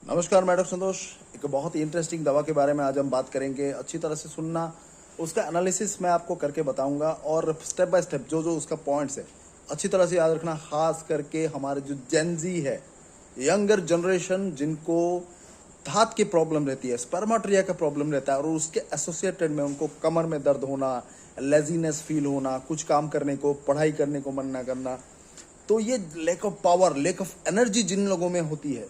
नमस्कार, मैं डॉक्टर संतोष। एक बहुत ही इंटरेस्टिंग दवा के बारे में आज हम बात करेंगे। अच्छी तरह से सुनना, उसका एनालिसिस मैं आपको करके बताऊंगा और स्टेप बाय स्टेप जो जो उसका पॉइंट्स है अच्छी तरह से याद रखना। खास करके हमारे जो जेनजी है, यंगर जनरेशन, जिनको धात की प्रॉब्लम रहती है, स्पर्माट्रिया का प्रॉब्लम रहता है और उसके एसोसिएटेड में उनको कमर में दर्द होना, लेजीनेस फील होना, कुछ काम करने को, पढ़ाई करने को मन ना करना, तो ये lack of power, lack of energy जिन लोगों में होती है,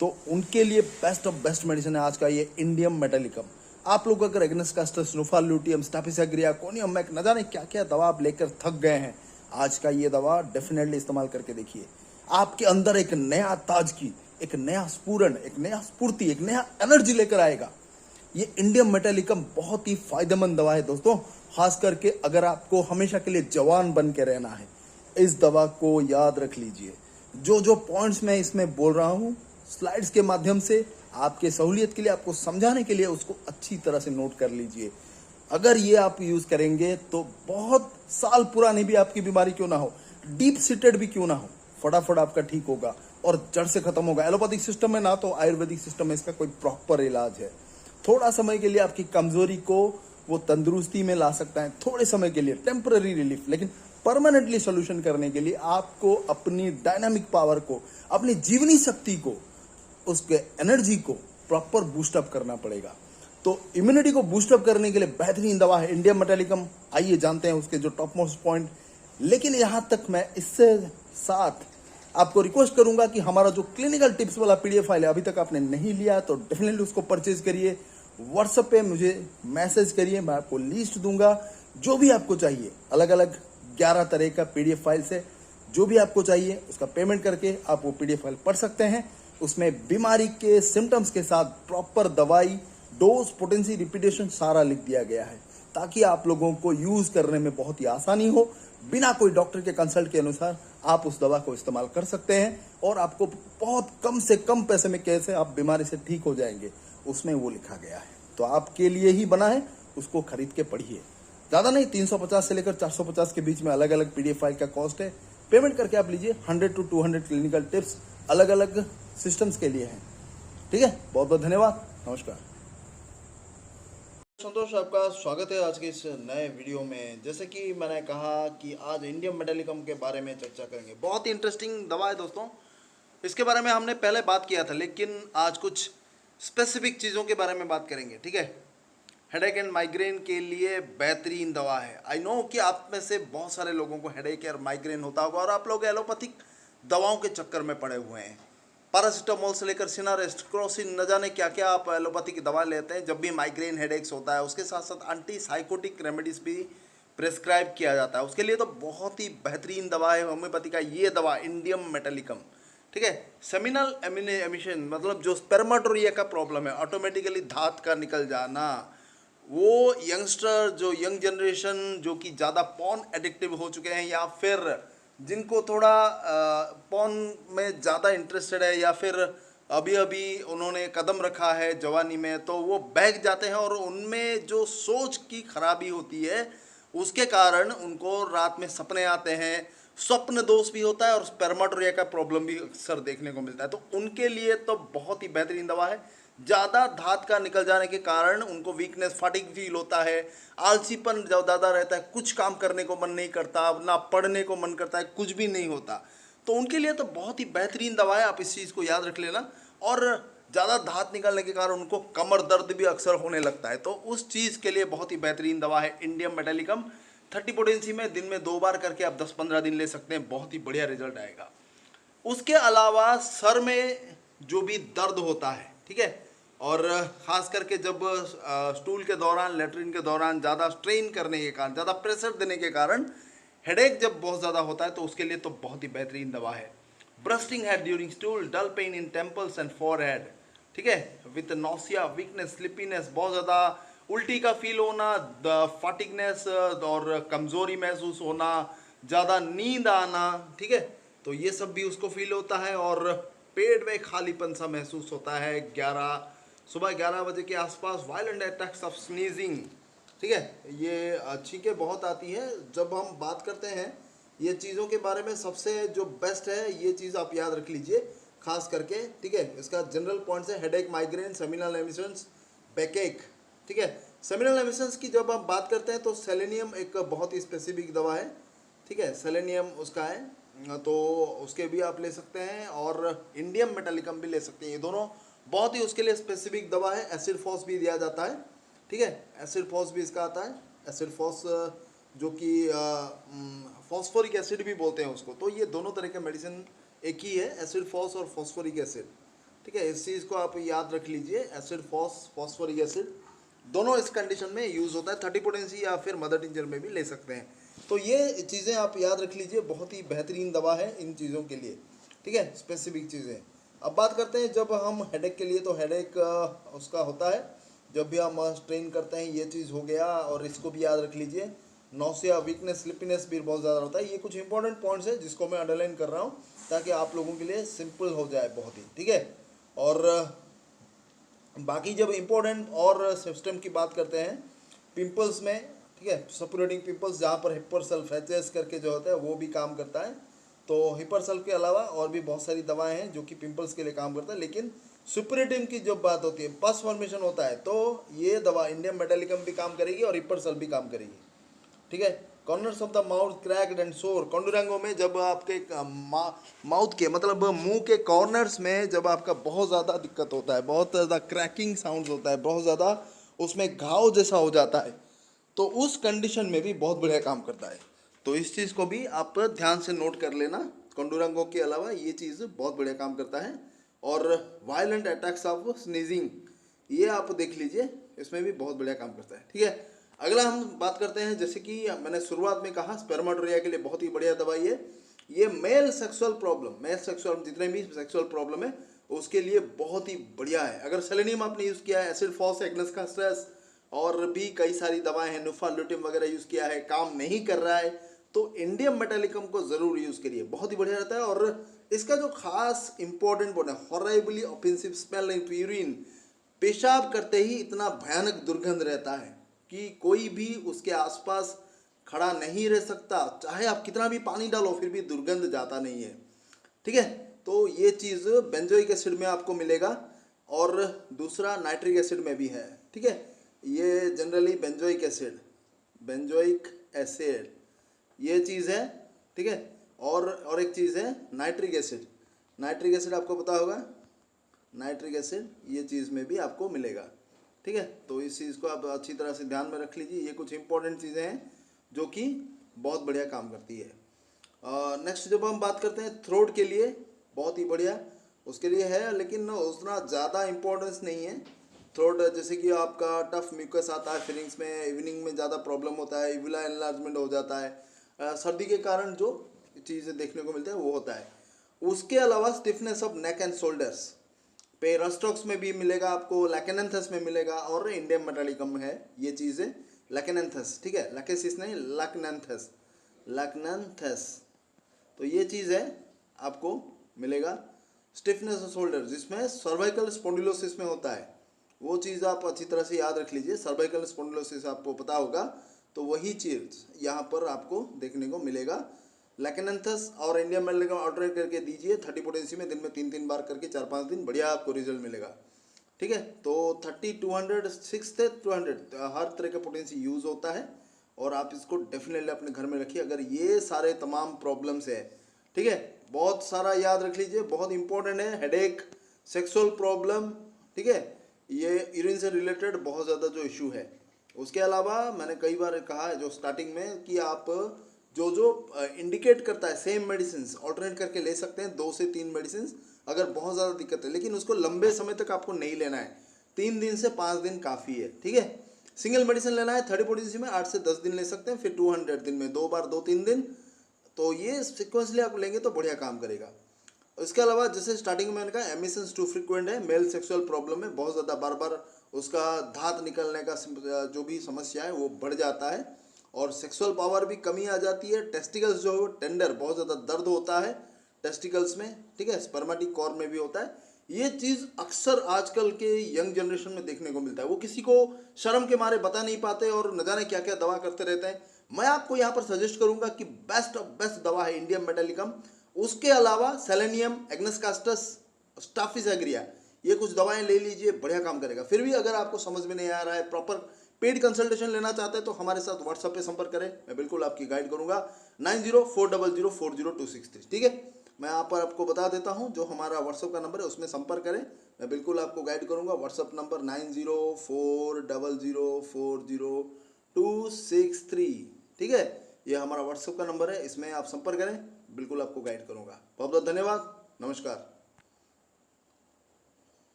तो उनके लिए बेस्ट ऑफ बेस्ट मेडिसिन है आज का ये इंडियम मेटालिकम। आप लोग अगर agnus castus, nuphar luteum, staphysagria, conium mac, न जाने क्या क्या दवा आप लेकर थक गए हैं, आज का ये दवा डेफिनेटली इस्तेमाल करके देखिए। आपके अंदर एक नया ताजगी, एक नया स्फूरण, एक नया स्फूर्ति, एक नया एनर्जी लेकर आएगा। ये इंडियम मेटालिकम बहुत ही फायदेमंद दवा है दोस्तों। खास करके अगर आपको हमेशा के लिए जवान बन के रहना है, इस दवा को याद रख लीजिए। जो जो पॉइंट्स मैं इसमें बोल रहा हूं, स्लाइड्स के माध्यम से आपके सहूलियत के लिए, आपको समझाने के लिए, उसको अच्छी तरह से नोट कर लीजिए। अगर ये आप यूज करेंगे तो बहुत साल पुरानी भी आपकी बीमारी क्यों ना हो, डीप सीटेड भी क्यों ना हो, फटाफट आपका ठीक होगा और जड़ से खत्म होगा। एलोपैथिक सिस्टम में ना तो आयुर्वेदिक सिस्टम में इसका कोई प्रॉपर इलाज है। थोड़ा समय के लिए आपकी कमजोरी को वो तंदुरुस्ती में ला सकता है, थोड़े समय के लिए टेम्पररी रिलीफ, लेकिन परमानेंटली सोल्यूशन करने के लिए आपको अपनी डायनामिक पावर को, अपनी जीवनी शक्ति को, उसके एनर्जी को प्रॉपर बूस्टअप करना पड़ेगा। तो इम्यूनिटी को बूस्टअप करने के लिए बेहतरीन दवा है इंडियम मेटालिकम। आइए जानते हैं उसके जो टॉप मोस्ट पॉइंट। लेकिन यहां तक मैं इससे साथ आपको रिक्वेस्ट करूंगा कि हमारा जो क्लिनिकल टिप्स वाला पीडीएफ फाइल है, अभी तक आपने नहीं लिया है तो डेफिनेटली उसको परचेज करिए। व्हाट्सएप पे मुझे मैसेज करिए, मैं आपको लिस्ट दूंगा जो भी आपको चाहिए। अलग अलग 11 तरह का पीडीएफ फाइल से जो भी आपको चाहिए उसका पेमेंट करके आप वो पीडीएफ फाइल पढ़ सकते हैं। उसमें बीमारी के सिम्टम्स के साथ प्रॉपर दवाई, डोज, पोटेंसी, रिपीटेशन सारा लिख दिया गया है, ताकि आप लोगों को यूज करने में बहुत ही आसानी हो। बिना कोई डॉक्टर के कंसल्ट के अनुसार आप उस दवा को इस्तेमाल कर सकते हैं और आपको बहुत कम से कम पैसे में कैसे आप बीमारी से ठीक हो जाएंगे, उसमें वो लिखा गया है। तो आपके लिए ही बना है, उसको खरीद के पढ़िए। ज़्यादा नहीं, 350 से लेकर 450 के बीच में अलग अलग पीडीएफ फाइल का कॉस्ट है। पेमेंट करके आप लीजिए। 100 to 200 क्लिनिकल टिप्स अलग अलग सिस्टम्स के लिए हैं। ठीक है, बहुत बहुत धन्यवाद। नमस्कार। संतोष, आपका स्वागत है आज के इस नए वीडियो में। जैसे कि मैंने कहा कि आज इंडियम मेटालिकम के बारे में चर्चा करेंगे। बहुत ही इंटरेस्टिंग दवा है दोस्तों। इसके बारे में हमने पहले बात किया था, लेकिन आज कुछ स्पेसिफिक चीज़ों के बारे में बात करेंगे। ठीक है, हेडेक एंड माइग्रेन के लिए बेहतरीन दवा है। आई नो कि आप में से बहुत सारे लोगों को हेडेक और माइग्रेन होता होगा और आप लोग एलोपैथिक दवाओं के चक्कर में पड़े हुए हैं। पैरासीटामोल से लेकर सिनारेस्ट, क्रोसिन, न जाने क्या क्या आप एलोपैथी की दवा लेते हैं जब भी माइग्रेन हेडेक्स होता है। उसके साथ साथ एंटी साइकोटिक रेमेडीज भी प्रेस्क्राइब किया जाता है। उसके लिए तो बहुत ही बेहतरीन दवा है होम्योपैथी का ये दवा इंडियम मेटालिकम। ठीक है, सेमिनल एमिशन मतलब जो स्पर्मेटोरिया का प्रॉब्लम है, ऑटोमेटिकली धात का निकल जाना, वो यंगस्टर, जो यंग जनरेशन जो कि ज़्यादा पॉर्न एडिक्टिव हो चुके हैं, या फिर जिनको थोड़ा पॉर्न में ज़्यादा इंटरेस्टेड है, या फिर अभी अभी उन्होंने कदम रखा है जवानी में, तो वो बहक जाते हैं और उनमें जो सोच की खराबी होती है उसके कारण उनको रात में सपने आते हैं, स्वप्न दोष भी होता है और स्पर्मेटोरिया का प्रॉब्लम भी अक्सर देखने को मिलता है। तो उनके लिए तो बहुत ही बेहतरीन दवा है। ज़्यादा धात का निकल जाने के कारण उनको वीकनेस, फटीग फील होता है, आलसीपन ज़्यादा रहता है, कुछ काम करने को मन नहीं करता, ना पढ़ने को मन करता है, कुछ भी नहीं होता। तो उनके लिए तो बहुत ही बेहतरीन दवा है, आप इस चीज़ को याद रख लेना। और ज़्यादा धात निकलने के कारण उनको कमर दर्द भी अक्सर होने लगता है, तो उस चीज़ के लिए बहुत ही बेहतरीन दवा है इंडियम मेटालिकम। 30 पोटेंसी में दिन में 2 बार करके आप 10-15 दिन ले सकते हैं, बहुत ही बढ़िया रिजल्ट आएगा। उसके अलावा सर में जो भी दर्द होता है, ठीक है, और ख़ास करके जब स्टूल के दौरान, लेटरिन के दौरान ज़्यादा स्ट्रेन करने के कारण, ज़्यादा प्रेशर देने के कारण हेडेक जब बहुत ज़्यादा होता है, तो उसके लिए तो बहुत ही बेहतरीन दवा है। Bursting head during stool, dull pain in temples and forehead, ठीक है, विथ नॉसिया, वीकनेस, स्लिपीनेस, बहुत ज़्यादा उल्टी का फील होना, फटिगनेस और कमज़ोरी महसूस होना, ज़्यादा नींद आना, ठीक है, तो ये सब भी उसको फील होता है। और पेट में खालीपन सा महसूस होता है। सुबह 11 बजे के आसपास वायलेंट अटैक्स ऑफ स्नीजिंग, ठीक है, ये छींकें बहुत आती है। जब हम बात करते हैं ये चीज़ों के बारे में, सबसे जो बेस्ट है ये चीज़ आप याद रख लीजिए, खास करके, ठीक है। इसका जनरल पॉइंट्स है हेडेक, माइग्रेन, सेमिनल एमिशंस, बैकएक, ठीक है। सेमिनल एमिशंस की जब आप बात करते हैं तो सेलेनियम एक बहुत ही स्पेसिफिक दवा है, ठीक है। सेलेनियम उसका है, तो उसके भी आप ले सकते हैं, और इंडियम मेटालिकम भी ले सकते हैं। ये दोनों बहुत ही उसके लिए स्पेसिफिक दवा है। एसिड फॉस भी दिया जाता है, ठीक है। एसिड फॉस भी इसका आता है, एसिड फॉस जो कि फॉस्फोरिक एसिड भी बोलते हैं उसको। तो ये दोनों तरह के मेडिसिन एक ही है, एसिड फॉस और फॉस्फोरिक एसिड, ठीक है। इस चीज़ को आप याद रख लीजिए, एसिड फॉस, फॉस्फोरिक एसिड दोनों इस कंडीशन में यूज़ होता है। 30 पोटेंसी या फिर मदर टिंचर में भी ले सकते हैं। तो ये चीज़ें आप याद रख लीजिए, बहुत ही बेहतरीन दवा है इन चीज़ों के लिए, ठीक है, स्पेसिफिक चीज़ें। अब बात करते हैं जब हम हेडेक के लिए, तो हेडेक उसका होता है जब भी हम स्ट्रेन करते हैं, ये चीज़ हो गया। और इसको भी याद रख लीजिए, नौसिया, वीकनेस, स्लिपीनेस भी बहुत ज़्यादा होता है। ये कुछ इंपॉर्टेंट पॉइंट्स है जिसको मैं अंडरलाइन कर रहा हूँ ताकि आप लोगों के लिए सिंपल हो जाए बहुत ही, ठीक है। और बाकी जब इम्पोर्टेंट और सिस्टम की बात करते हैं पिंपल्स में, ठीक है, सपोरेटिंग पिंपल्स, जहाँ पर हिपर सल्फ एच करके जो होता है वो भी काम करता है। तो हिपर सल्फ के अलावा और भी बहुत सारी दवाएं हैं जो कि पिंपल्स के लिए काम करता है। लेकिन सुपरेटिम की जब बात होती है, पस फॉर्मेशन होता है, तो ये दवा इंडियम मेटालिकम भी काम करेगी और हिपर सल्फ भी काम करेगी, ठीक है। Corners of the mouth cracked and सोर, कॉन्डुरांगो में जब आपके माउथ के मतलब मुंह के कॉर्नर्स में जब आपका बहुत ज़्यादा दिक्कत होता है, बहुत ज़्यादा क्रैकिंग साउंड होता है, बहुत ज़्यादा उसमें घाव जैसा हो जाता है, तो उस कंडीशन में भी बहुत बढ़िया काम करता है। तो इस चीज़ को भी आप ध्यान से नोट कर लेना, कॉन्डुरांगो के अलावा ये चीज़ बहुत बढ़िया काम करता है। और वायलेंट अटैक्स ऑफ स्नीजिंग, ये आप देख लीजिए, इसमें भी बहुत बढ़िया काम करता है, ठीक है। अगला हम बात करते हैं, जैसे कि मैंने शुरुआत में कहा, स्पर्मेटोरिया के लिए बहुत ही बढ़िया दवाई है ये। Male sexual problem, male sexual जितने भी सेक्सुअल प्रॉब्लम है उसके लिए बहुत ही बढ़िया है। अगर सेलेनियम आपने यूज़ किया है, एसिड फॉस, एग्नेस का स्ट्रेस, और भी कई सारी दवाएं हैं, नुफालुटिम वगैरह यूज़ किया है, काम नहीं कर रहा है, तो इंडियम मेटालिकम को ज़रूर यूज़ करिए, बहुत ही बढ़िया रहता है। और इसका जो खास इंपॉर्टेंट पॉइंट है, horribly offensive smell in urine, पेशाब करते ही इतना भयानक दुर्गंध रहता है कि कोई भी उसके आसपास खड़ा नहीं रह सकता, चाहे आप कितना भी पानी डालो फिर भी दुर्गंध जाता नहीं है, ठीक है। तो ये चीज़ बेंजोइक एसिड में आपको मिलेगा, और दूसरा नाइट्रिक एसिड में भी है, ठीक है। ये जनरली बेंजोइक एसिड ये चीज़ है, ठीक है। और एक चीज़ है नाइट्रिक एसिड, नाइट्रिक एसिड आपको पता होगा, नाइट्रिक एसिड ये चीज़ में भी आपको मिलेगा, ठीक है। तो इस चीज़ को आप अच्छी तरह से ध्यान में रख लीजिए, ये कुछ इंपॉर्टेंट चीज़ें हैं जो कि बहुत बढ़िया काम करती है। नेक्स्ट जब हम बात करते हैं थ्रोट के लिए, बहुत ही बढ़िया उसके लिए है, लेकिन उतना ज़्यादा इम्पोर्टेंस नहीं है। थ्रोट जैसे कि आपका टफ म्यूकस आता है फिरिंग्स में, इवनिंग में ज़्यादा प्रॉब्लम होता है, इवुला एनलार्जमेंट हो जाता है, सर्दी के कारण जो चीज़ें देखने को मिलता है वो होता है। उसके अलावा stiffness of neck and shoulders, पेरास्टॉक्स में भी मिलेगा आपको, लैकेनेंथस में मिलेगा, और इंडियम मेटालिकम है ये चीज़ें, लैकेनेंथस, ठीक है, लैकेसिस नहीं, लैकेनेंथस। तो ये चीज़ है आपको मिलेगा। स्टिफनेस ऑफ शोल्डर जिसमें सर्वाइकल स्पॉन्डिलोसिस में होता है, वो चीज़ आप अच्छी तरह से याद रख लीजिए। सर्वाइकल स्पॉन्डिलोसिस आपको पता होगा, तो वही चीज़ यहाँ पर आपको देखने को मिलेगा। लैकेनेंथस और इंडियम मेटालिकम ऑल्टरनेट करके दीजिए 30 पोटेंसी में, दिन में 3-3 बार करके 4-5 दिन, बढ़िया आपको रिजल्ट मिलेगा, ठीक है। तो 30, 200, 6 से 200 हर तरह का पोटेंसी यूज़ होता है, और आप इसको डेफिनेटली अपने घर में रखिए अगर ये सारे तमाम प्रॉब्लम्स है, ठीक है। बहुत सारा याद रख लीजिए, बहुत इंपॉर्टेंट है, हेडेक, सेक्सुअल प्रॉब्लम, ठीक है, ये यूरिन से रिलेटेड बहुत ज़्यादा जो इशू है। उसके अलावा मैंने कई बार कहा है जो स्टार्टिंग में कि आप जो जो इंडिकेट करता है सेम मेडिसिन ऑल्टरनेट करके ले सकते हैं, 2 से 3 मेडिसिन अगर बहुत ज़्यादा दिक्कत है, लेकिन उसको लंबे समय तक आपको नहीं लेना है, 3 दिन से 5 दिन काफ़ी है, ठीक है। सिंगल मेडिसिन लेना है 30 पोटेंसी में 8 से 10 दिन ले सकते हैं, फिर 200 दिन में 2 बार 2-3 दिन, तो ये सिक्वेंसली आप लेंगे तो बढ़िया काम करेगा। इसके अलावा जैसे स्टार्टिंग में मैंने कहा एमिशंस टू फ्रिक्वेंट है, मेल सेक्सुअल प्रॉब्लम में बहुत ज़्यादा बार बार उसका धात निकलने का जो भी समस्या है वो बढ़ जाता है, और सेक्सुअल पावर भी कमी आ जाती है। टेस्टिकल्स जो टेंडर, बहुत ज़्यादा दर्द होता है टेस्टिकल्स में, ठीक है, स्पर्मेटिक कॉर्ड में भी होता है। ये चीज़ अक्सर आजकल के यंग जनरेशन में देखने को मिलता है, वो किसी को शर्म के मारे बता नहीं पाते और न जाने क्या क्या दवा करते रहते हैं। मैं आपको यहाँ पर सजेस्ट करूँगा कि बेस्ट ऑफ बेस्ट दवा है इंडियम मेटालिकम। उसके अलावा सेलेनियम, एग्नेस कास्टस, स्टाफिस एग्रिया, ये कुछ दवाएं ले लीजिए, बढ़िया काम करेगा। फिर भी अगर आपको समझ में नहीं आ रहा है, प्रॉपर पेड कंसल्टेशन लेना चाहते हैं तो हमारे साथ व्हाट्सएप पे संपर्क करें, मैं बिल्कुल आपकी गाइड करूंगा। 9040040263, ठीक है। मैं यहाँ पर आपको बता देता हूँ, जो हमारा व्हाट्सएप का नंबर है उसमें संपर्क करें, मैं बिल्कुल आपको गाइड करूंगा। व्हाट्सएप नंबर 9040040263, ठीक है। ये हमारा व्हाट्सएप का नंबर है, इसमें आप संपर्क करें, बिल्कुल आपको गाइड करूंगा। बहुत बहुत धन्यवाद, नमस्कार।